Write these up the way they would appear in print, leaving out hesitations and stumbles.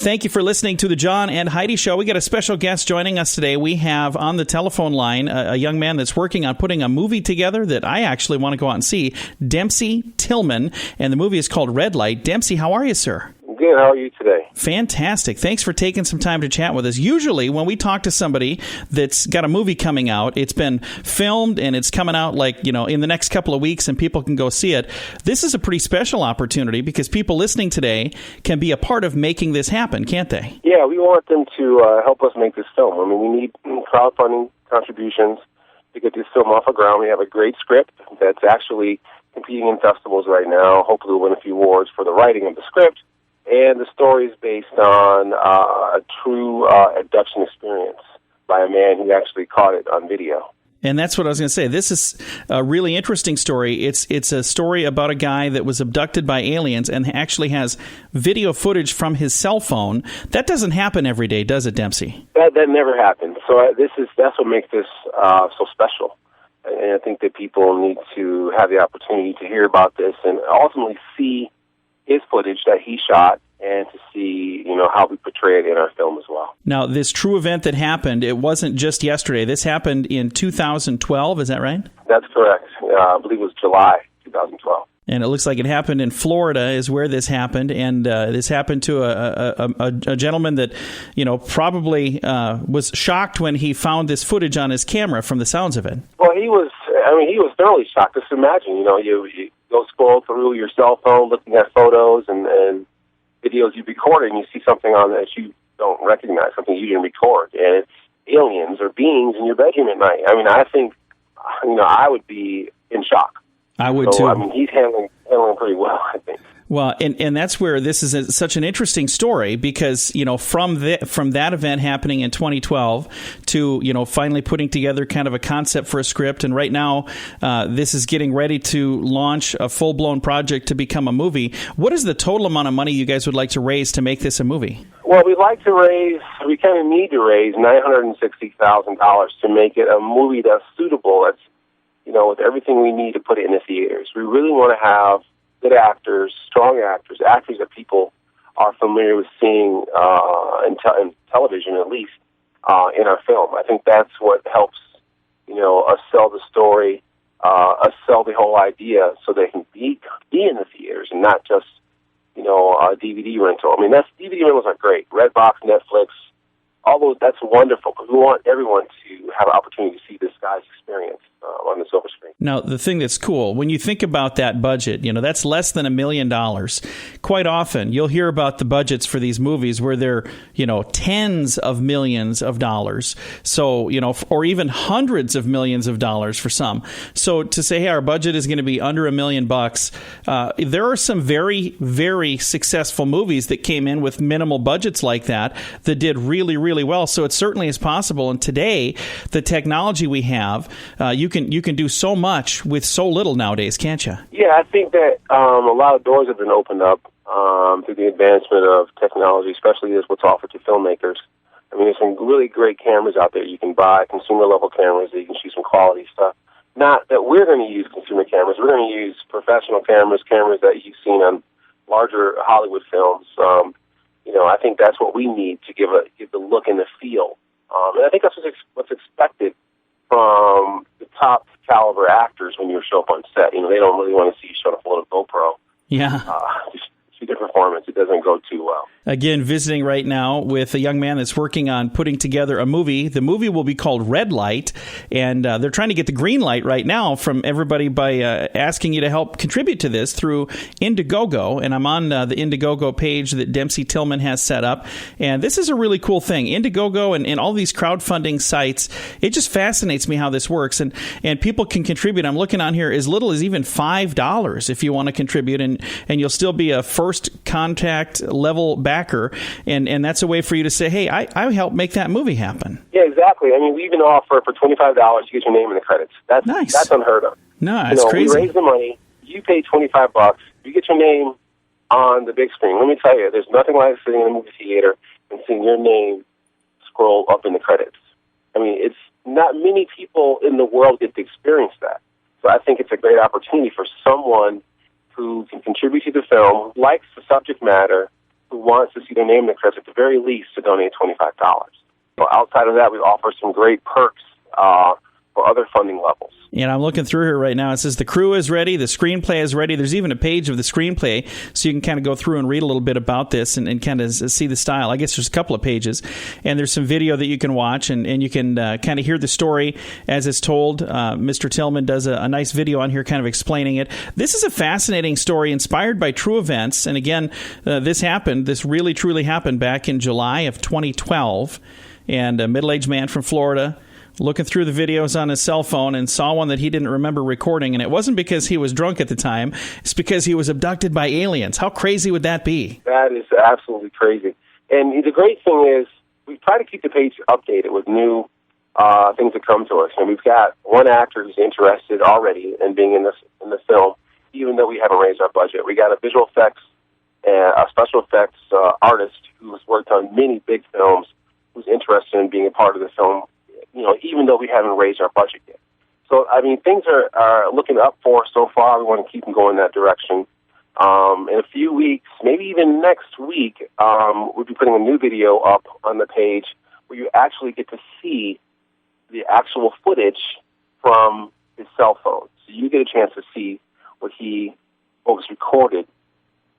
Thank you for listening to the John and Heidi Show. We got a special guest joining us today. We have on the telephone line a young man that's working on putting a movie together that I actually want to go out and see, Dempsey Tillman, and the movie is called Red Light. Dempsey, how are you, sir? Good. How are you today? Fantastic. Thanks for taking some time to chat with us. Usually, when we talk to somebody that's got a movie coming out, it's been filmed and it's coming out in the next couple of weeks and people can go see it. This is a pretty special opportunity because people listening today can be a part of making this happen, can't they? Yeah, we want them to help us make this film. I mean, we need crowdfunding contributions to get this film off the ground. We have a great script that's actually competing in festivals right now. Hopefully we'll win a few awards for the writing of the script. And the story is based on a true abduction experience by a man who actually caught it on video. And that's what I was going to say. This is a really interesting story. It's a story about a guy that was abducted by aliens and actually has video footage from his cell phone. That doesn't happen every day, does it, Dempsey? That never happens. So that's what makes this so special. And I think that people need to have the opportunity to hear about this and ultimately see his footage that he shot and to see, how we portray it in our film as well. Now, this true event that happened, it wasn't just yesterday. This happened in 2012, is that right? That's correct. I believe it was July 2012. And it looks like it happened in Florida is where this happened. And this happened to a gentleman that, probably was shocked when he found this footage on his camera from the sounds of it. Well, he was thoroughly shocked. Just imagine, you go scroll through your cell phone looking at photos and videos you recorded and you see something on that you don't recognize, something you didn't record. And it's aliens or beings in your bedroom at night. I mean, I think, I would be in shock. I would too. I mean, he's handling pretty well, I think. Well, and that's where this is such an interesting story because, from that event happening in 2012 to, finally putting together kind of a concept for a script. And right now, this is getting ready to launch a full-blown project to become a movie. What is the total amount of money you guys would like to raise to make this a movie? Well, we kind of need to raise $960,000 to make it a movie that's suitable. That's, with everything we need to put it in the theaters. We really want to have good actors, strong actors that people are familiar with seeing in television, at least, in our film. I think that's what helps, us sell the story, us sell the whole idea so they can be in the theaters and not just, a DVD rental. I mean, DVD rentals are great. Redbox, Netflix, all those, that's wonderful because we want everyone to have an opportunity to see this guy's experience on the silver screen. Now, the thing that's cool, when you think about that budget, that's less than $1 million. Quite often, you'll hear about the budgets for these movies where they're, tens of millions of dollars. So, or even hundreds of millions of dollars for some. So to say, hey, our budget is going to be under $1 million, there are some very, very successful movies that came in with minimal budgets like that did really, really well. So it certainly is possible. And today, the technology we have, you can do so much with so little nowadays, can't you? Yeah, I think that a lot of doors have been opened up through the advancement of technology, especially as what's offered to filmmakers. I mean, there's some really great cameras out there you can buy, consumer-level cameras that you can shoot some quality stuff. Not that we're going to use consumer cameras. We're going to use professional cameras that you've seen on larger Hollywood films. I think that's what we need to give the look and the feel. And I think that's what's expected from the top caliber actors when you show up on set. They don't really want to see you showing up a little GoPro. Yeah. Just see their performance. It doesn't go too well. Again, visiting right now with a young man that's working on putting together a movie. The movie will be called Red Light, and they're trying to get the green light right now from everybody by asking you to help contribute to this through Indiegogo, and I'm on the Indiegogo page that Dempsey Tillman has set up, and this is a really cool thing. Indiegogo and all these crowdfunding sites, it just fascinates me how this works, and people can contribute. I'm looking on here as little as even $5 if you want to contribute, and you'll still be a first contact level backer, and that's a way for you to say, hey, I helped make that movie happen. Yeah, exactly. I mean, we even offer for $25 you get your name in the credits. That's nice. That's unheard of. No, that's crazy. We raise the money, you pay $25, you get your name on the big screen. Let me tell you, there's nothing like sitting in a movie theater and seeing your name scroll up in the credits. I mean, it's not many people in the world get to experience that. So I think it's a great opportunity for someone who can contribute to the film, likes the subject matter, who wants to see their name in the credits, at the very least, to donate $25. So outside of that, we offer some great perks for other funding levels. And I'm looking through here right now. It says the crew is ready, the screenplay is ready. There's even a page of the screenplay, so you can kind of go through and read a little bit about this and kind of see the style. I guess there's a couple of pages, and there's some video that you can watch, and you can kind of hear the story as it's told. Mr. Tillman does a nice video on here kind of explaining it. This is a fascinating story inspired by true events, and again, this really truly happened back in July of 2012, and a middle-aged man from Florida looking through the videos on his cell phone and saw one that he didn't remember recording, and it wasn't because he was drunk at the time. It's because he was abducted by aliens. How crazy would that be? That is absolutely crazy. And the great thing is we try to keep the page updated with new things that come to us. And we've got one actor who's interested already in being in the film, even though we haven't raised our budget. We got a visual effects and a special effects artist who's worked on many big films who's interested in being a part of the film, even though we haven't raised our budget yet. So, I mean, things are looking up for us so far. We want to keep them going in that direction. In a few weeks, maybe even next week, we'll be putting a new video up on the page where you actually get to see the actual footage from his cell phone. So you get a chance to see what was recorded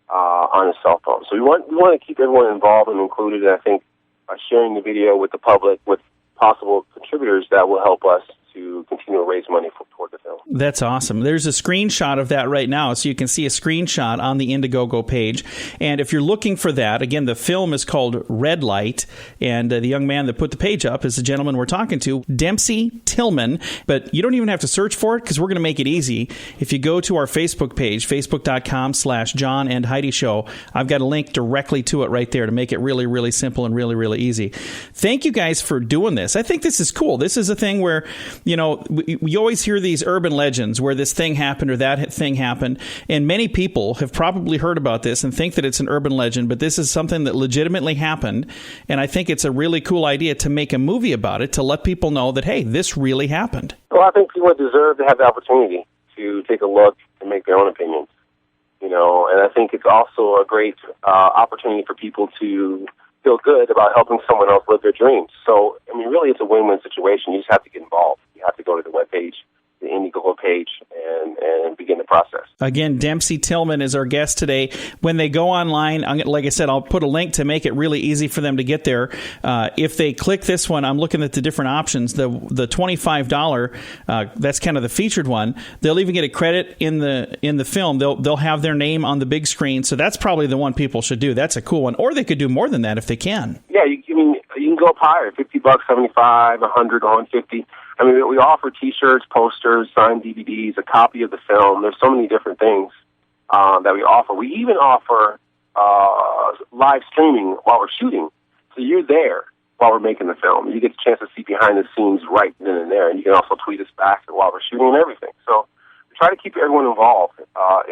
on his cell phone. So we want to keep everyone involved and included, and I think by sharing the video with the public, with possible contributors, that will help us to continue to raise money toward the film. That's awesome. There's a screenshot of that right now, so you can see a screenshot on the Indiegogo page. And if you're looking for that, again, the film is called Red Light, and the young man that put the page up is the gentleman we're talking to, Dempsey Tillman. But you don't even have to search for it, because we're going to make it easy. If you go to our Facebook page, facebook.com/John and Heidi Show, I've got a link directly to it right there to make it really, really simple and really, really easy. Thank you guys for doing this. I think this is cool. This is a thing where, we always hear these urban legends where this thing happened or that thing happened, and many people have probably heard about this and think that it's an urban legend, but this is something that legitimately happened, and I think it's a really cool idea to make a movie about it, to let people know that, hey, this really happened. Well, I think people deserve to have the opportunity to take a look and make their own opinions, and I think it's also a great opportunity for people to feel good about helping someone else live their dreams. So, I mean, really, it's a win-win situation. You just have to get involved. You have to go to the webpage, the Indiegogo page, and begin the process. Again, Dempsey Tillman is our guest today. When they go online, like I said, I'll put a link to make it really easy for them to get there. If they click this one, I'm looking at the different options. The $25, that's kind of the featured one. They'll even get a credit in the film. They'll have their name on the big screen. So that's probably the one people should do. That's a cool one. Or they could do more than that if they can. Yeah, you can go up higher, $50, $75, $100, $150. I mean, we offer T-shirts, posters, signed DVDs, a copy of the film. There's so many different things that we offer. We even offer live streaming while we're shooting. So you're there while we're making the film. You get a chance to see behind the scenes right then and there, and you can also tweet us back while we're shooting and everything. So we try to keep everyone involved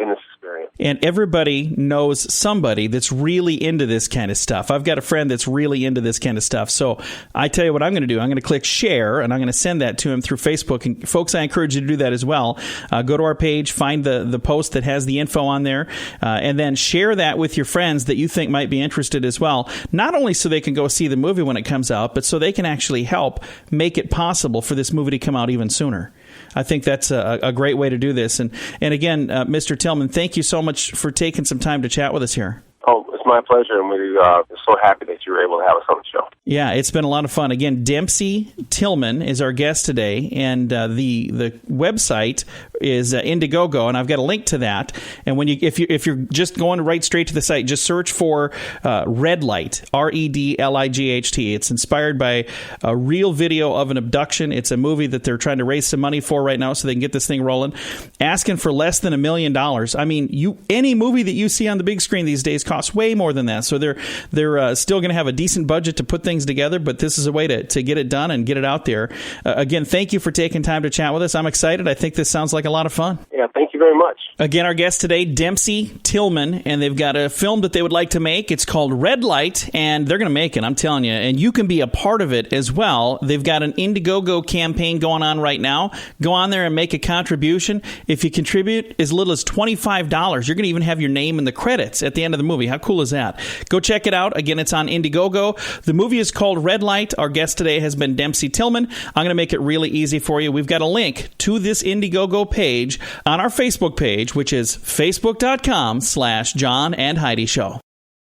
in this experience. And everybody knows somebody that's really into this kind of stuff. I've got a friend that's really into this kind of stuff. So I tell you what I'm going to do. I'm going to click share, and I'm going to send that to him through Facebook. And folks, I encourage you to do that as well. Go to our page, find the post that has the info on there, and then share that with your friends that you think might be interested as well. Not only so they can go see the movie when it comes out, but so they can actually help make it possible for this movie to come out even sooner. I think that's a great way to do this. And again, Mr. Tillman, thank you so much for taking some time to chat with us here. Oh, it's my pleasure, and we're so happy that you were able to have us on the show. Yeah, it's been a lot of fun. Again, Dempsey Tillman is our guest today, and the website is Indiegogo, and I've got a link to that. And when if you're just going right straight to the site, just search for Red Light, REDLIGHT. It's inspired by a real video of an abduction. It's a movie that they're trying to raise some money for right now so they can get this thing rolling. Asking for less than $1 million. I mean, any movie that you see on the big screen these days costs way more than that. So they're still going to have a decent budget to put things together, but this is a way to get it done and get it out there. Again, thank you for taking time to chat with us. I'm excited. I think this sounds like a lot of fun. Yeah, thank you. you very much. Again, our guest today, Dempsey Tillman, and they've got a film that they would like to make. It's called Red Light, and they're going to make it, I'm telling you, and you can be a part of it as well. They've got an Indiegogo campaign going on right now. Go on there and make a contribution. If you contribute as little as $25, you're going to even have your name in the credits at the end of the movie. How cool is that? Go check it out. Again, it's on Indiegogo. The movie is called Red Light. Our guest today has been Dempsey Tillman. I'm going to make it really easy for you. We've got a link to this Indiegogo page on our Facebook page, which is facebook.com/John and Heidi Show.